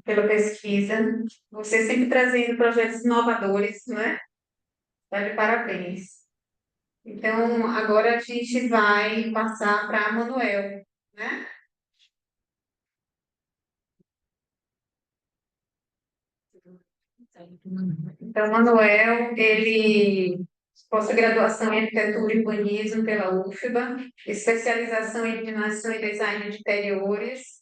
pela pesquisa, você sempre trazendo projetos inovadores, né? Tá de parabéns. Então, agora a gente vai passar para Manuel, né? Então, Manuel, ele possui graduação em Arquitetura e Urbanismo pela UFBA, especialização em Iluminação e Design de Interiores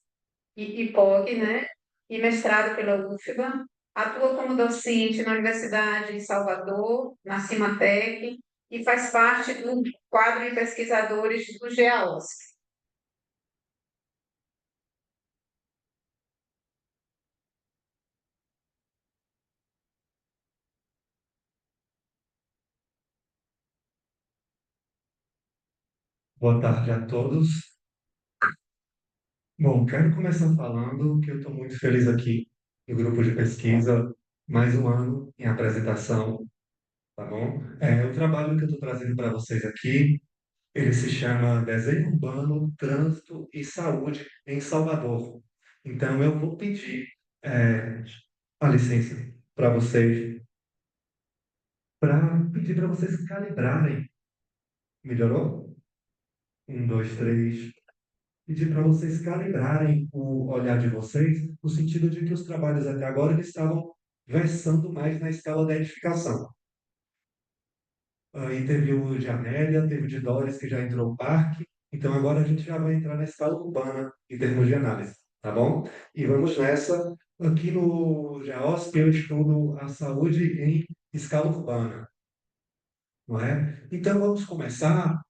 e IPOG, né? E mestrado pela UFBA. Atua como docente na Universidade de Salvador, na Cimatec, e faz parte do quadro de pesquisadores do GEAOSC. Boa tarde a todos. Bom, quero começar falando que eu estou muito feliz aqui no grupo de pesquisa, mais um ano em apresentação, tá bom? O trabalho que eu estou trazendo para vocês aqui, ele se chama Desenho Urbano, Trânsito e Saúde em Salvador. Então, eu vou pedir a licença para vocês, para pedir para vocês calibrarem. Melhorou? Um, dois, três. Pedir para vocês calibrarem o olhar de vocês, no sentido de que os trabalhos até agora eles estavam versando mais na escala da edificação. Aí teve o de Amélia, teve o de Doris, que já entrou no parque, então agora a gente já vai entrar na escala urbana, em termos de análise, tá bom? E vamos nessa. Aqui no GEOSP eu estudo a saúde em escala urbana, não é? Então vamos começar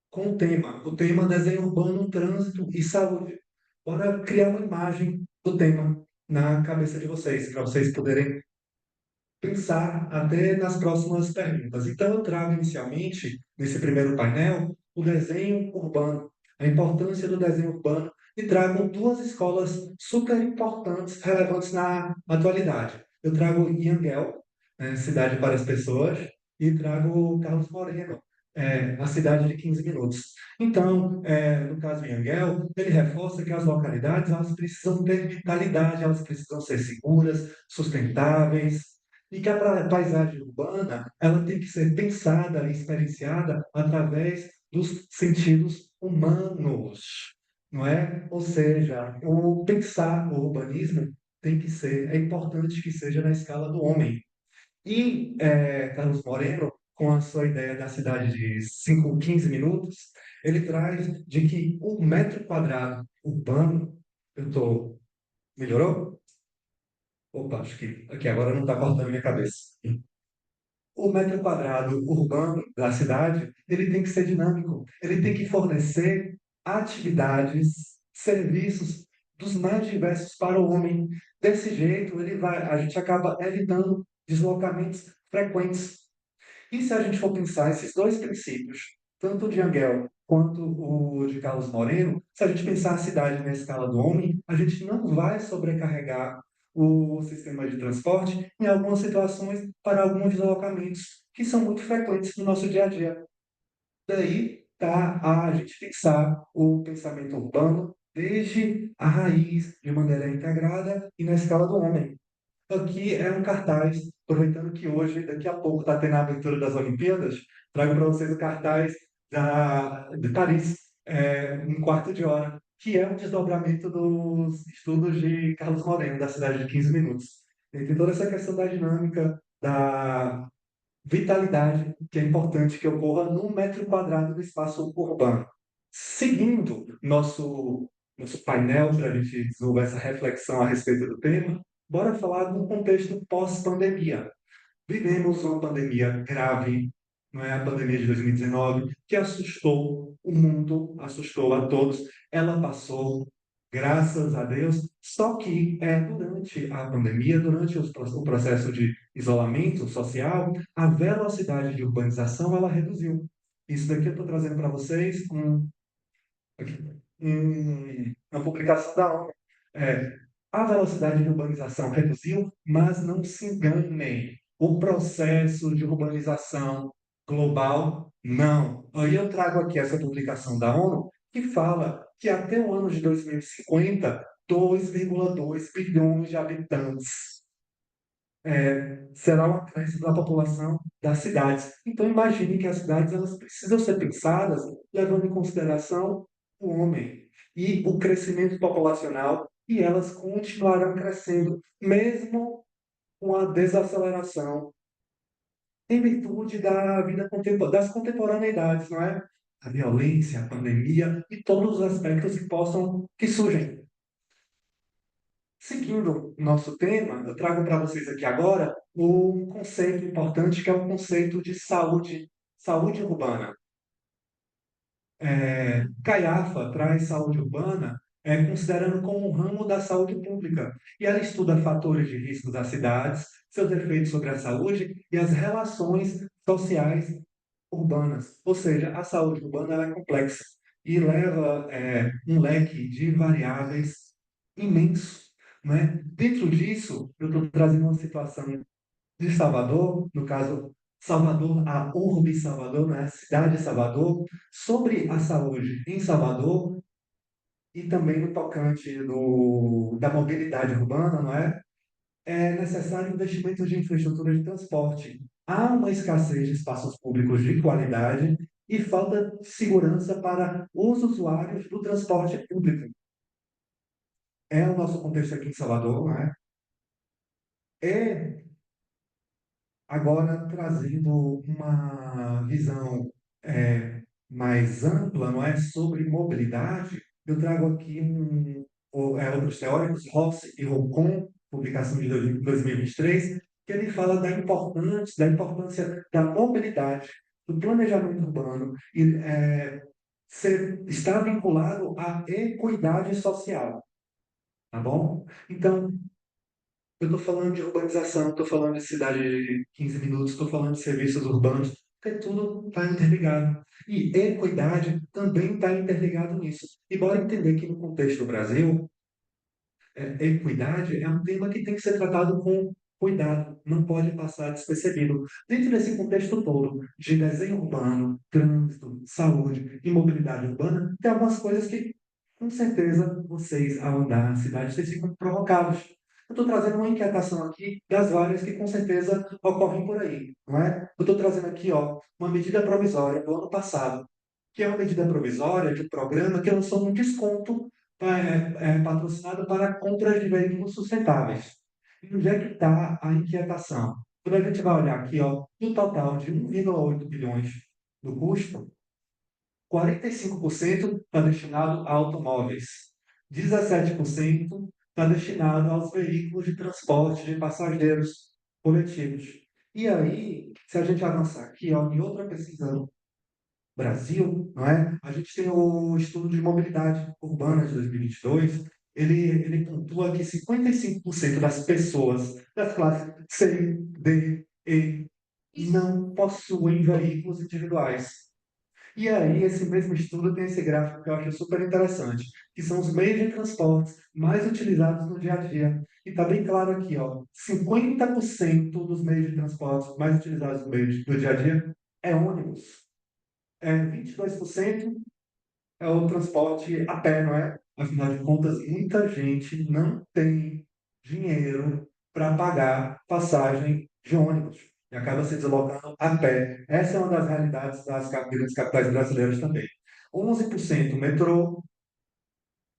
com o tema desenho urbano, trânsito e saúde. Bora criar uma imagem do tema na cabeça de vocês, para vocês poderem pensar até nas próximas perguntas. Então, eu trago inicialmente, nesse primeiro painel, o desenho urbano, a importância do desenho urbano, e trago duas escolas super importantes, relevantes na atualidade. Eu trago Yangel, Cidade para as Pessoas, e trago Carlos Moreno, a Cidade de 15 Minutos. Então, no caso Yangel, ele reforça que as localidades elas precisam ter vitalidade, elas precisam ser seguras, sustentáveis, e que a paisagem urbana ela tem que ser pensada e experienciada através dos sentidos humanos, não é? Ou seja, o pensar o urbanismo tem que ser, é importante que seja na escala do homem. E Carlos Moreno, com a sua ideia da cidade de 5, 15 minutos, ele traz de que o metro quadrado urbano, eu estou, melhorou? Opa, acho que aqui agora não está cortando minha cabeça. O metro quadrado urbano da cidade, ele tem que ser dinâmico, ele tem que fornecer atividades, serviços dos mais diversos para o homem. Desse jeito, a gente acaba evitando deslocamentos frequentes. E se a gente for pensar esses dois princípios, tanto o de Angel quanto o de Carlos Moreno, se a gente pensar a cidade na escala do homem, a gente não vai sobrecarregar o sistema de transporte em algumas situações para alguns deslocamentos que são muito frequentes no nosso dia a dia. Daí tá a gente fixar o pensamento urbano desde a raiz, de maneira integrada e na escala do homem. Aqui é um cartaz, aproveitando que hoje, daqui a pouco, está tendo a abertura das Olimpíadas, trago para vocês o cartaz de Paris, um quarto de hora, que é um desdobramento dos estudos de Carlos Moreno, da cidade de 15 minutos. E tem toda essa questão da dinâmica, da vitalidade, que é importante que ocorra num metro quadrado do espaço urbano. Seguindo nosso painel para a gente desenvolver essa reflexão a respeito do tema, bora falar de um contexto pós-pandemia. Vivemos uma pandemia grave, não é a pandemia de 2019, que assustou o mundo, assustou a todos. Ela passou, graças a Deus, só que durante a pandemia, durante o processo de isolamento social, a velocidade de urbanização ela reduziu. Isso daqui eu estou trazendo para vocês uma publicação da ONU. É, a velocidade de urbanização reduziu, mas não se enganem. O processo de urbanização global, não. Aí eu trago aqui essa publicação da ONU que fala que até o ano de 2050 2,2 bilhões de habitantes. Será o acréscimo da população das cidades. Então, imagine que as cidades elas precisam ser pensadas levando em consideração o homem e o crescimento populacional, e elas continuarão crescendo, mesmo com a desaceleração, em virtude da vida das contemporaneidades, não é? A violência, a pandemia e todos os aspectos que surgem. Seguindo o nosso tema, eu trago para vocês aqui agora um conceito importante que é o conceito de saúde urbana. Caiafa traz saúde urbana considerando como um ramo da saúde pública, e ela estuda fatores de risco das cidades, seus efeitos sobre a saúde e as relações sociais urbanas. Ou seja, a saúde urbana ela é complexa e leva um leque de variáveis imenso. Né? Dentro disso, eu estou trazendo uma situação de Salvador, no caso, Salvador, a urbe Salvador, né? A cidade de Salvador, sobre a saúde em Salvador e também no tocante da mobilidade urbana, não é? É necessário investimento de infraestrutura de transporte. Há uma escassez de espaços públicos de qualidade e falta de segurança para os usuários do transporte público. É o nosso contexto aqui em Salvador, não é? É agora trazendo uma visão mais ampla, não é, sobre mobilidade, eu trago aqui outros teóricos, Ross e Rocon, publicação de 2023, que ele fala da importância da mobilidade, do planejamento urbano e está vinculado à equidade social, tá bom? Então, eu estou falando de urbanização, estou falando de cidade de 15 minutos, estou falando de serviços urbanos, porque tudo está interligado. E equidade também está interligado nisso. E bora entender que no contexto do Brasil, equidade é um tema que tem que ser tratado com cuidado, não pode passar despercebido. Dentro desse contexto todo de desenho urbano, trânsito, saúde e mobilidade urbana, tem algumas coisas que, com certeza, vocês, ao andar na cidade, vocês ficam provocados. Eu estou trazendo uma inquietação aqui das várias que, com certeza, ocorrem por aí, não é? Eu estou trazendo aqui, ó, uma medida provisória do ano passado, que é uma medida provisória de um programa que lançou um desconto patrocinado para compras de veículos sustentáveis. E onde é que está a inquietação? Quando a gente vai olhar aqui, ó, no total de 1,8 bilhões do custo, 45% está destinado a automóveis, 17% está destinado aos veículos de transporte de passageiros coletivos. E aí, se a gente avançar aqui, ó, em outra pesquisa Brasil, não é? A gente tem o estudo de mobilidade urbana de 2022, ele pontua que 55% das pessoas das classes C, D, E não possuem veículos individuais. E aí, esse mesmo estudo tem esse gráfico que eu acho super interessante, que são os meios de transporte mais utilizados no dia a dia. E está bem claro aqui, ó, 50% dos meios de transporte mais utilizados no dia a dia é ônibus. 22% é o transporte a pé, não é? Afinal de contas, muita gente não tem dinheiro para pagar passagem de ônibus e acaba se deslocando a pé. Essa é uma das realidades das grandes capitais brasileiras também. 11% metrô,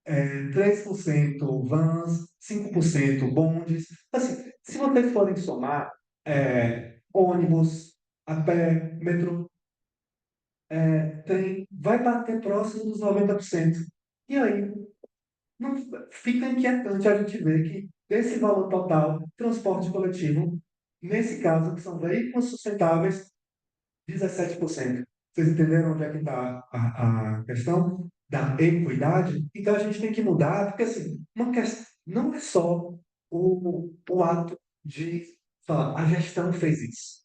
3% vans, 5% bondes. Assim, se vocês forem somar ônibus, a pé, metrô, vai bater próximo dos 90%. E aí, não, fica inquietante a gente ver que desse valor total, transporte coletivo, nesse caso, que são veículos sustentáveis, 17%. Vocês entenderam onde é que está a questão da equidade? Então a gente tem que mudar, porque assim, não é só o ato de falar, a gestão fez isso.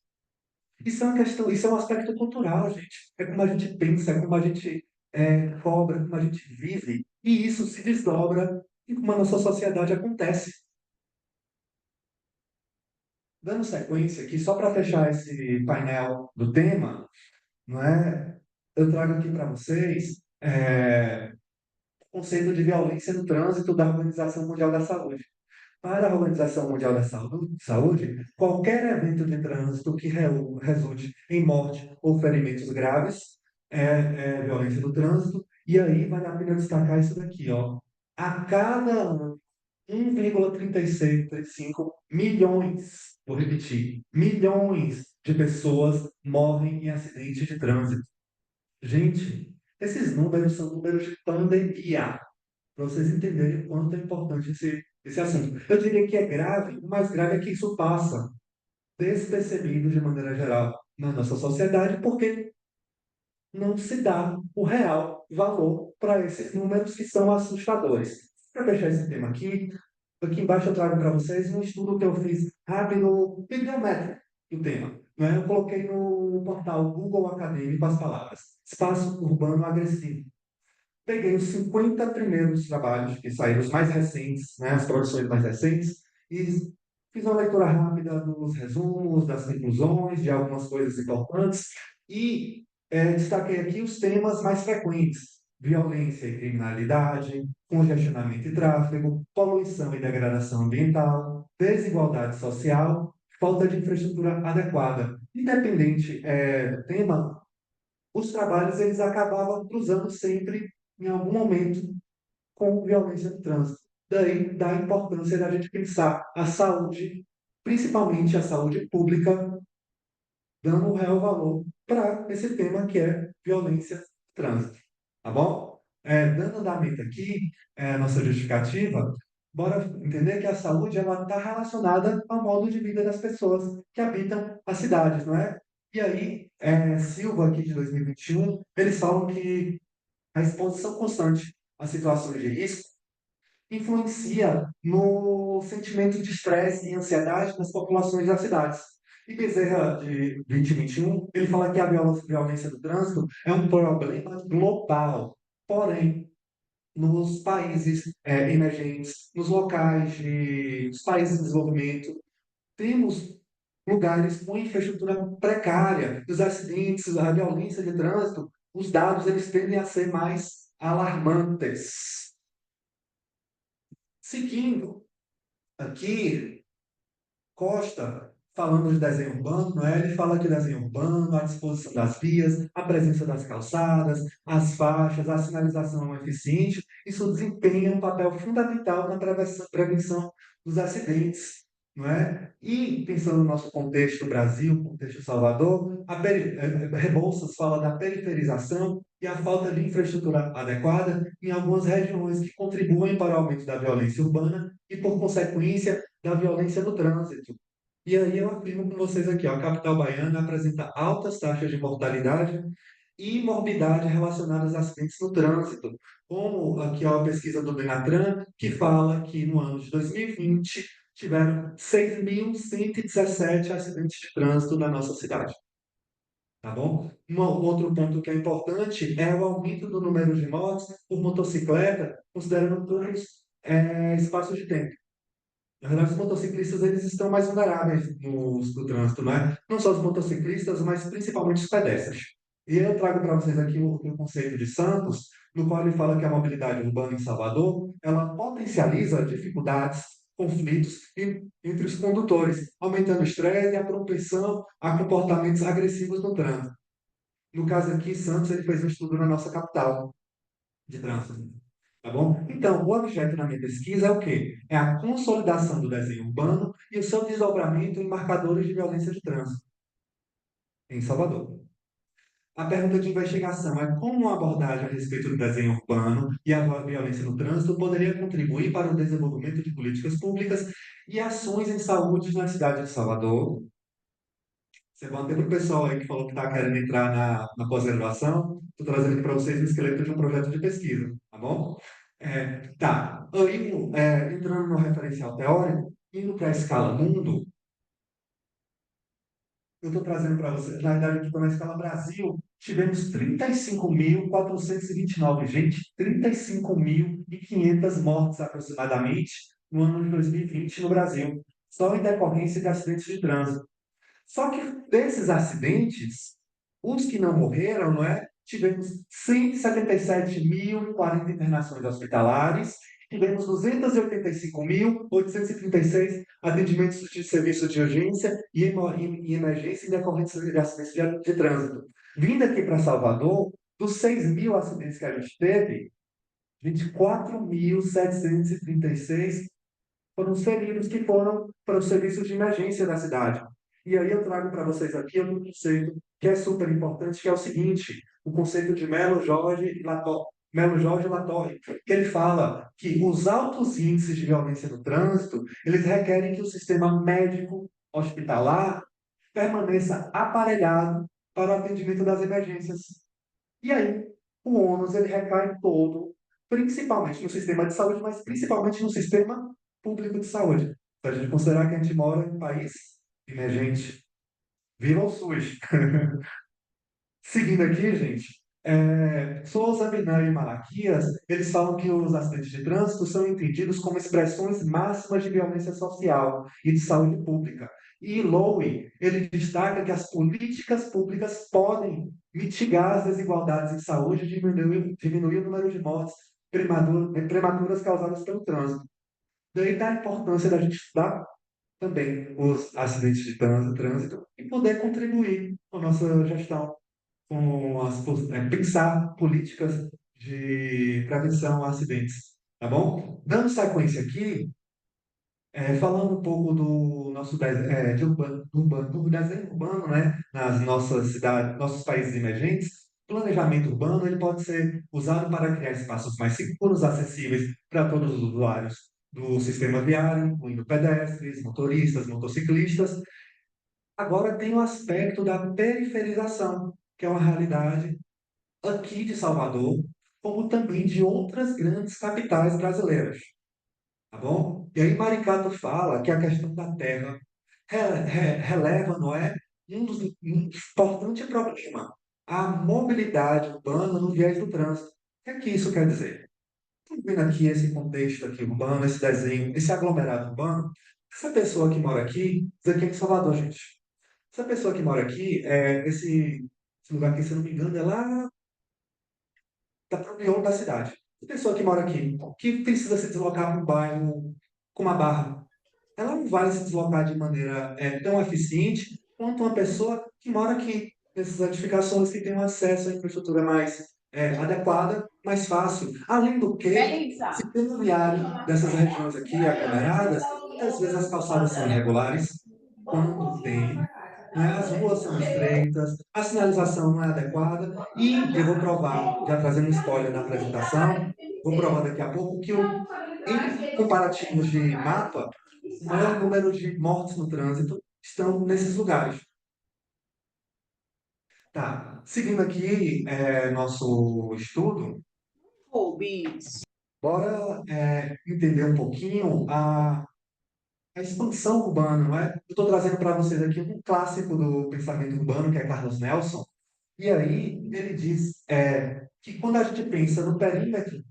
Isso é uma questão, isso é um aspecto cultural, gente. É como a gente pensa, é como a gente cobra, como a gente vive. E isso se desdobra em como a nossa sociedade acontece. Dando sequência aqui, só para fechar esse painel do tema, não é? Eu trago aqui para vocês conceito de violência no trânsito da Organização Mundial da Saúde. Para a Organização Mundial da Saúde, qualquer evento de trânsito que resulte em morte ou ferimentos graves é violência do trânsito. E aí vale a pena destacar isso daqui, ó. A cada ano, 1,35 milhões, vou repetir, milhões de pessoas morrem em acidentes de trânsito. Gente, esses números são números de pandemia, para vocês entenderem o quanto é importante esse assunto. Eu diria que é grave, o mais grave é que isso passa despercebido de maneira geral na nossa sociedade, porque não se dá o real valor para esses números que são assustadores. Para fechar esse tema aqui embaixo eu trago para vocês um estudo que eu fiz rápido, bibliométrico, do tema. Né? Eu coloquei no portal Google Acadêmico as palavras espaço urbano agressivo. Peguei os 50 primeiros trabalhos que saíram, os mais recentes, né, as produções mais recentes, e fiz uma leitura rápida dos resumos, das conclusões, de algumas coisas importantes, e destaquei aqui os temas mais frequentes: violência e criminalidade, congestionamento e tráfego, poluição e degradação ambiental, desigualdade social, falta de infraestrutura adequada. Independente do tema, os trabalhos eles acabavam cruzando sempre, em algum momento, com violência no trânsito. Daí da importância da gente pensar a saúde, principalmente a saúde pública, dando um real valor para esse tema que é violência no trânsito. Tá bom? Dando andamento aqui, nossa justificativa, bora entender que a saúde ela está relacionada ao modo de vida das pessoas que habitam as cidades, não é? E aí, Silva, aqui de 2021, eles falam que a exposição constante a situações de risco influencia no sentimento de estresse e ansiedade das populações das cidades. E Bezerra, de 2021, ele fala que a violência do trânsito é um problema global. Porém, nos países emergentes, nos locais dos países em desenvolvimento, temos lugares com infraestrutura precária, os acidentes, a violência de trânsito, os dados eles tendem a ser mais alarmantes. Seguindo aqui, Costa, falando de desenho urbano, não é? Ele fala de desenho urbano, a disposição das vias, a presença das calçadas, as faixas, a sinalização eficiente, isso desempenha um papel fundamental na prevenção dos acidentes, não é? E, pensando no nosso contexto Brasil, contexto Salvador, Rebouças fala da periferização e a falta de infraestrutura adequada em algumas regiões que contribuem para o aumento da violência urbana e, por consequência, da violência no trânsito. E aí eu afirmo com vocês aqui, ó, a capital baiana apresenta altas taxas de mortalidade e morbidade relacionadas a acidentes no trânsito, como aqui ó, a pesquisa do Denatran, que fala que no ano de 2020 tiveram 6.117 acidentes de trânsito na nossa cidade. Tá bom? Um outro ponto que é importante é o aumento do número de mortes por motocicleta, considerando todos os espaços de tempo. Na verdade, os motociclistas eles estão mais vulneráveis no trânsito, né? Não só os motociclistas, mas principalmente os pedestres. E eu trago para vocês aqui o conceito de Santos, no qual ele fala que a mobilidade urbana em Salvador, ela potencializa dificuldades, conflitos entre os condutores, aumentando o estresse e a propensão a comportamentos agressivos no trânsito. No caso aqui, Santos ele fez um estudo na nossa capital de trânsito. Tá bom? Então, o objeto da minha pesquisa é o quê? É a consolidação do desenho urbano e o seu desdobramento em marcadores de violência de trânsito em Salvador. A pergunta de investigação é como uma abordagem a respeito do desenho urbano e a violência no trânsito poderia contribuir para o desenvolvimento de políticas públicas e ações em saúde na cidade de Salvador. Você vai ter para o pessoal aí que falou que está querendo entrar na pós-graduação. Estou trazendo aqui para vocês o esqueleto de um projeto de pesquisa, tá bom? Tá. Aí, entrando no referencial teórico, indo para a escala mundo, eu estou trazendo para vocês, na verdade, aqui na escala Brasil, tivemos 35.429, gente, 35.500 mortes aproximadamente no ano de 2020 no Brasil, só em decorrência de acidentes de trânsito. Só que desses acidentes, os que não morreram, não é? tivemos 177.040 internações hospitalares, tivemos 285.836 atendimentos de serviço de urgência e emergência em decorrência de acidentes de trânsito. Vindo aqui para Salvador, dos 6.000 acidentes que a gente teve, 24.736 foram os feridos que foram para os serviços de emergência da cidade. E aí eu trago para vocês aqui um conceito que é super importante, que é o seguinte, o conceito de Melo Jorge Latorre, que ele fala que os altos índices de violência no trânsito, eles requerem que o sistema médico hospitalar permaneça aparelhado para o atendimento das emergências. E aí, o ônus ele recai todo, principalmente no sistema de saúde, mas principalmente no sistema público de saúde. Se a gente considerar que a gente mora em um país emergente, viva o SUS! Seguindo aqui, gente, Souza, Binan e Malaquias, eles falam que os acidentes de trânsito são entendidos como expressões máximas de violência social e de saúde pública. E Lowe, ele destaca que as políticas públicas podem mitigar as desigualdades em saúde e diminuir o número de mortes prematuras causadas pelo trânsito. Daí da importância da gente estudar também os acidentes de trânsito e poder contribuir com a nossa gestão pensar políticas de prevenção a acidentes, tá bom? Dando sequência aqui, falando um pouco do nosso do desenho urbano, né, nas nossas cidades, nossos países emergentes, planejamento urbano ele pode ser usado para criar espaços mais seguros, acessíveis para todos os usuários do sistema viário, incluindo pedestres, motoristas, motociclistas. Agora tem o aspecto da periferização, que é uma realidade aqui de Salvador, como também de outras grandes capitais brasileiras, tá bom? E aí Maricato fala que a questão da terra releva, não é, um importante problema, a mobilidade urbana no viés do trânsito. O que é que isso quer dizer? Estamos vendo aqui esse contexto aqui urbano, esse desenho, esse aglomerado urbano. Essa pessoa que mora aqui, isso aqui é em Salvador, gente. Essa pessoa que mora aqui, esse lugar aqui, se eu não me engano, é lá da União da cidade. A pessoa que mora aqui, que precisa se deslocar para um bairro com uma barra, ela não vai se deslocar de maneira tão eficiente quanto uma pessoa que mora aqui, nessas edificações que tem um acesso à infraestrutura mais adequada, mais fácil. Além do que, sistema viário dessas regiões aqui, aglomeradas, muitas vezes as calçadas são irregulares, quando tem, né? As ruas são estreitas, a sinalização não é adequada, e eu vou provar, já trazendo um spoiler da apresentação, vou provar daqui a pouco que, em comparativos de mapa, o maior número de mortes no trânsito estão nesses lugares. Tá, seguindo aqui nosso estudo, bora entender um pouquinho a expansão urbana, não é? Eu estou trazendo para vocês aqui um clássico do pensamento urbano, que é Carlos Nelson, e aí ele diz que quando a gente pensa no perímetro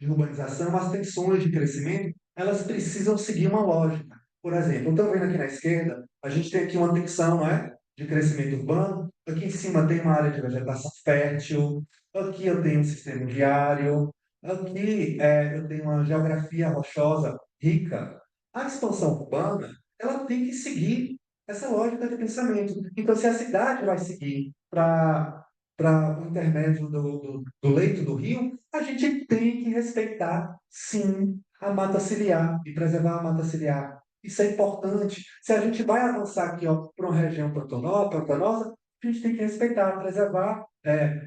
de urbanização, as tensões de crescimento, elas precisam seguir uma lógica. Por exemplo, estou vendo aqui na esquerda, a gente tem aqui uma tensão, não é? De crescimento urbano. Aqui em cima tem uma área de vegetação fértil. Aqui eu tenho um sistema viário. Aqui eu tenho uma geografia rochosa rica. A expansão urbana, ela tem que seguir essa lógica de pensamento. Então, se a cidade vai seguir para o intermédio do leito do rio, a gente tem que respeitar, sim, a mata ciliar e preservar a mata ciliar. Isso é importante. Se a gente vai avançar aqui para uma região pantanosa, a gente tem que respeitar, preservar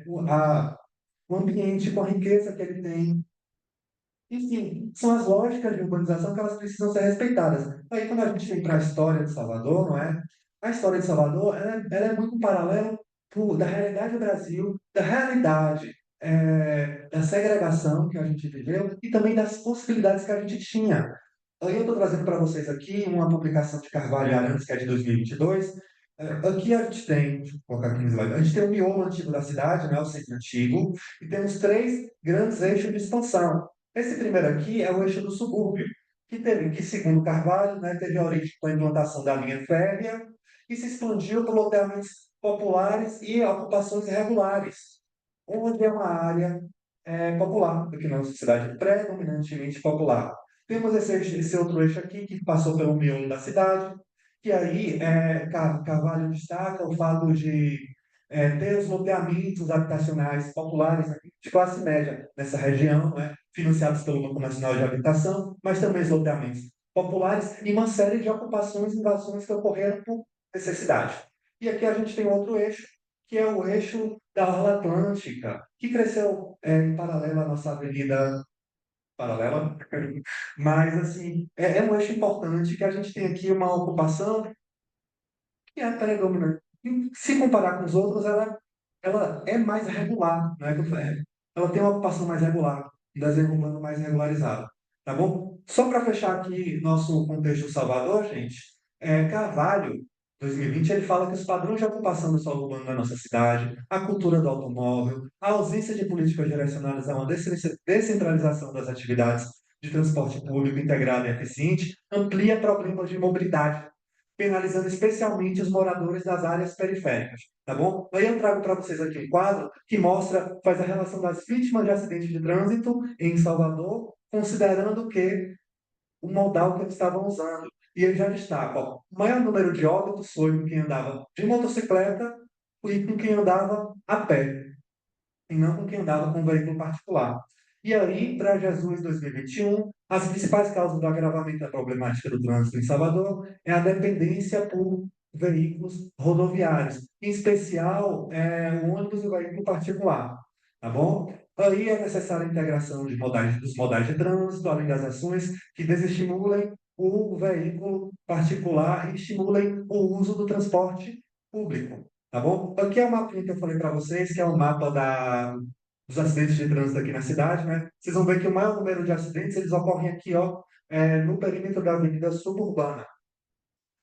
o ambiente com a riqueza que ele tem. Enfim, são as lógicas de urbanização que elas precisam ser respeitadas. Aí, quando a gente vem para a história de Salvador, não é? A história de Salvador, ela é muito um paralelo da realidade do Brasil, da realidade da segregação que a gente viveu e também das possibilidades que a gente tinha. Aí eu estou trazendo para vocês aqui uma publicação de Carvalho e Arantes, que é de 2022. Aqui a gente tem, deixa eu colocar aqui no slide, a gente tem o miolo antigo da cidade, né, o centro antigo, e temos três grandes eixos de expansão. Esse primeiro aqui é o eixo do subúrbio, que segundo Carvalho, né, teve a origem com a implantação da linha férrea e se expandiu por loteamentos populares e ocupações irregulares. onde é uma área popular, aqui na nossa cidade, predominantemente popular. Temos esse outro eixo aqui, que passou pelo miolo da cidade, que aí Carvalho destaca o fato de ter os loteamentos habitacionais populares aqui, de classe média nessa região, né, financiados pelo Banco Nacional de Habitação, mas também os loteamentos populares e uma série de ocupações e invasões que ocorreram por necessidade. E aqui a gente tem outro eixo, que é o eixo da Orla Atlântica, que cresceu em paralelo à nossa avenida paralela, mas assim, é um eixo importante que a gente tem aqui uma ocupação que é predominante. E se comparar com os outros, ela é mais regular, né? Ela tem uma ocupação mais regular, um desenho urbano mais regularizado, tá bom? Só para fechar aqui nosso contexto Salvador, gente, Carvalho, 2020, ele fala que os padrões de ocupação do solo urbano na nossa cidade, a cultura do automóvel, a ausência de políticas direcionadas a uma descentralização das atividades de transporte público integrado e eficiente, amplia problemas de mobilidade, penalizando especialmente os moradores das áreas periféricas, tá bom? Aí eu trago para vocês aqui um quadro que mostra, faz a relação das vítimas de acidentes de trânsito em Salvador, considerando que o modal que eles estavam usando. E ele já destaca, ó, o maior número de óbitos foi com quem andava de motocicleta e com quem andava a pé e não com quem andava com um veículo particular. E aí, para Jesus 2021, as principais causas do agravamento da problemática do trânsito em Salvador é a dependência por veículos rodoviários, em especial o ônibus e o veículo particular, tá bom? Aí é necessária a integração dos modais de trânsito, além das ações que desestimulem o veículo particular e estimulem o uso do transporte público. Tá bom? Aqui é o mapinha que eu falei para vocês, que é o mapa dos acidentes de trânsito aqui na cidade, né? Vocês vão ver que o maior número de acidentes, eles ocorrem aqui, ó, no perímetro da Avenida Suburbana.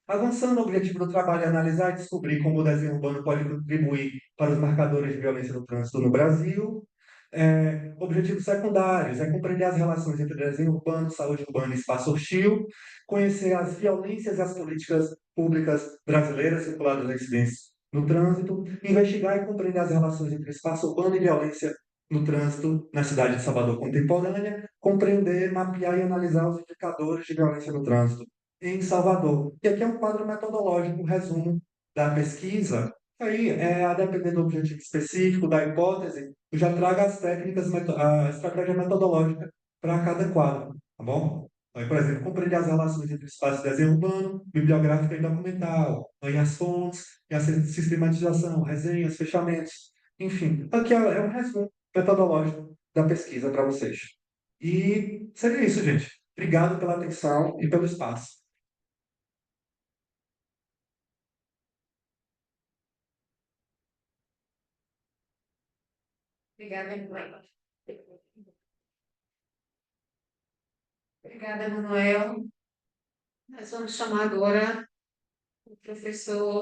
Avançando, o objetivo do trabalho é analisar e descobrir como o desenho urbano pode contribuir para os marcadores de violência no trânsito no Brasil. Objetivos secundários é compreender as relações entre desenho urbano, saúde urbana e espaço hostil, conhecer as violências e as políticas públicas brasileiras vinculadas a incidentes no trânsito, investigar e compreender as relações entre espaço urbano e violência no trânsito na cidade de Salvador contemporânea, compreender, mapear e analisar os indicadores de violência no trânsito em Salvador. E aqui é um quadro metodológico, um resumo da pesquisa. Aí, a depender do objetivo específico, da hipótese, eu já trago as técnicas, a estratégia metodológica para cada quadro, tá bom? Aí, por exemplo, compreender as relações entre espaço e desenho urbano, bibliográfica e documental, aí as fontes, e a sistematização, resenhas, fechamentos, enfim. Aqui é um resumo metodológico da pesquisa para vocês. E seria isso, gente. Obrigado pela atenção e pelo espaço. Obrigada, Emanuel. Obrigada, Manuel. Nós vamos chamar agora o professor